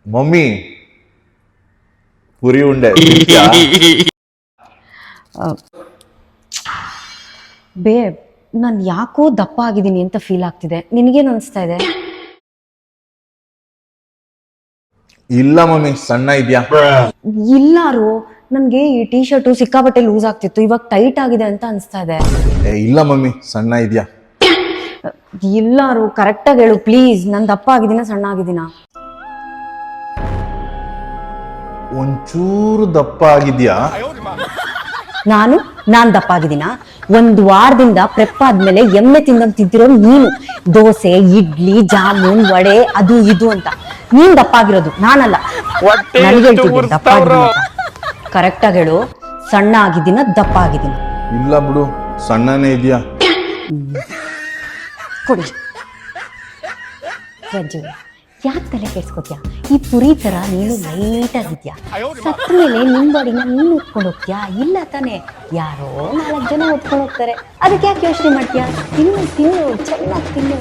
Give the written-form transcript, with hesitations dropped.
Mummy Puri ಉಂಡೆ babe, ನಾನು ಯಾಕೋ ದಪ್ಪ ಆಗಿದ್ದೀನಿ ಅಂತ ಫೀಲ್ ಆಗ್ತಿದೆ. ನಿನಗೇನು ಅನಿಸ್ತಾ ಇದೆ? ಇಲ್ಲ ಮಮ್ಮಿ, ಸಣ್ಣ ಇದ್ಯಾ? ಇಲ್ಲಾರು, ನನಗೆ ಈ ಟೀ ಶರ್ಟು ಸಿಕ್ಕಾಬಟ್ಟೆ ಲೂಸ್ ಆಗ್ತಿತ್ತು, ಇವಾಗ ಟೈಟ್ ಆಗಿದೆ ಅಂತ ಅನಿಸ್ತಾ ಇದೆ. ಇಲ್ಲ ಮಮ್ಮಿ, ಸಣ್ಣ ಇದ್ಯಾ? ಇಲ್ಲಾರು, ಕರೆಕ್ಟಾಗಿ ಹೇಳು ಪ್ಲೀಸ್. ನಾನು ದಪ್ಪ ಆಗಿದ್ದೀನ ಸಣ್ಣ ಆಗಿದ್ದೀನ? ಒಂಚೂರು ದಪ್ಪ ಆಗಿದ್ಯಾ? ನಾನ್ ದಪ್ಪ ಆಗಿದ್ದೀನ? ಒಂದು ವಾರದಿಂದ ಪ್ರೆಪ್ ಆದ್ಮೇಲೆ ಎಮ್ಮೆ ತಿಂದಿರೋ ನೀನು ದೋಸೆ, ಇಡ್ಲಿ, ಜಾಮೂನ್, ವಡೆ, ಅದು ಇದು ಅಂತ. ನೀನ್ ದಪ್ಪ ಆಗಿರೋದು, ನಾನಲ್ಲ. ನನಗೆ ಹೇಳ್ತಿದ್ದೀನಿ ದಪ್ಪ ಆಗಿದ್ದೀನಿ ಅಂತ. ಕರೆಕ್ಟಾಗಿ ಹೇಳು, ಸಣ್ಣ ಆಗಿದ್ದೀನ ದಪ್ಪ ಆಗಿದ್ದೀನ? ಇಲ್ಲ ಬಿಡು, ಸಣ್ಣನೇ ಇದೆಯಾ. ಕೊಡಿ ರಜ್ಜು, ಯಾಕೆ ತಲೆ ಕೆಡ್ಸ್ಕೊತ್ಯಾ? ಈ ಪುರಿ ತರ ನೀನು ಲೈಟ್ ಆಗಿದ್ಯಾ. ಸತ್ತ ಮೇಲೆ ನಿನ್ ಬಾಡಿನ ನೀನು ಉತ್ಕೊಂಡು ಹೋಗ್ತೀಯಾ? ಇಲ್ಲ ತಾನೆ, ಯಾರೋ 4 ಜನ ಉತ್ಕೊಂಡು ಹೋಗ್ತಾರೆ. ಅದಕ್ಕೆ ಯಾಕೆ ಯೋಚನೆ ಮಾಡ್ತೀಯಾ? ತಿನ್ನು ಚೆನ್ನಾಗಿ ತಿನ್ನು.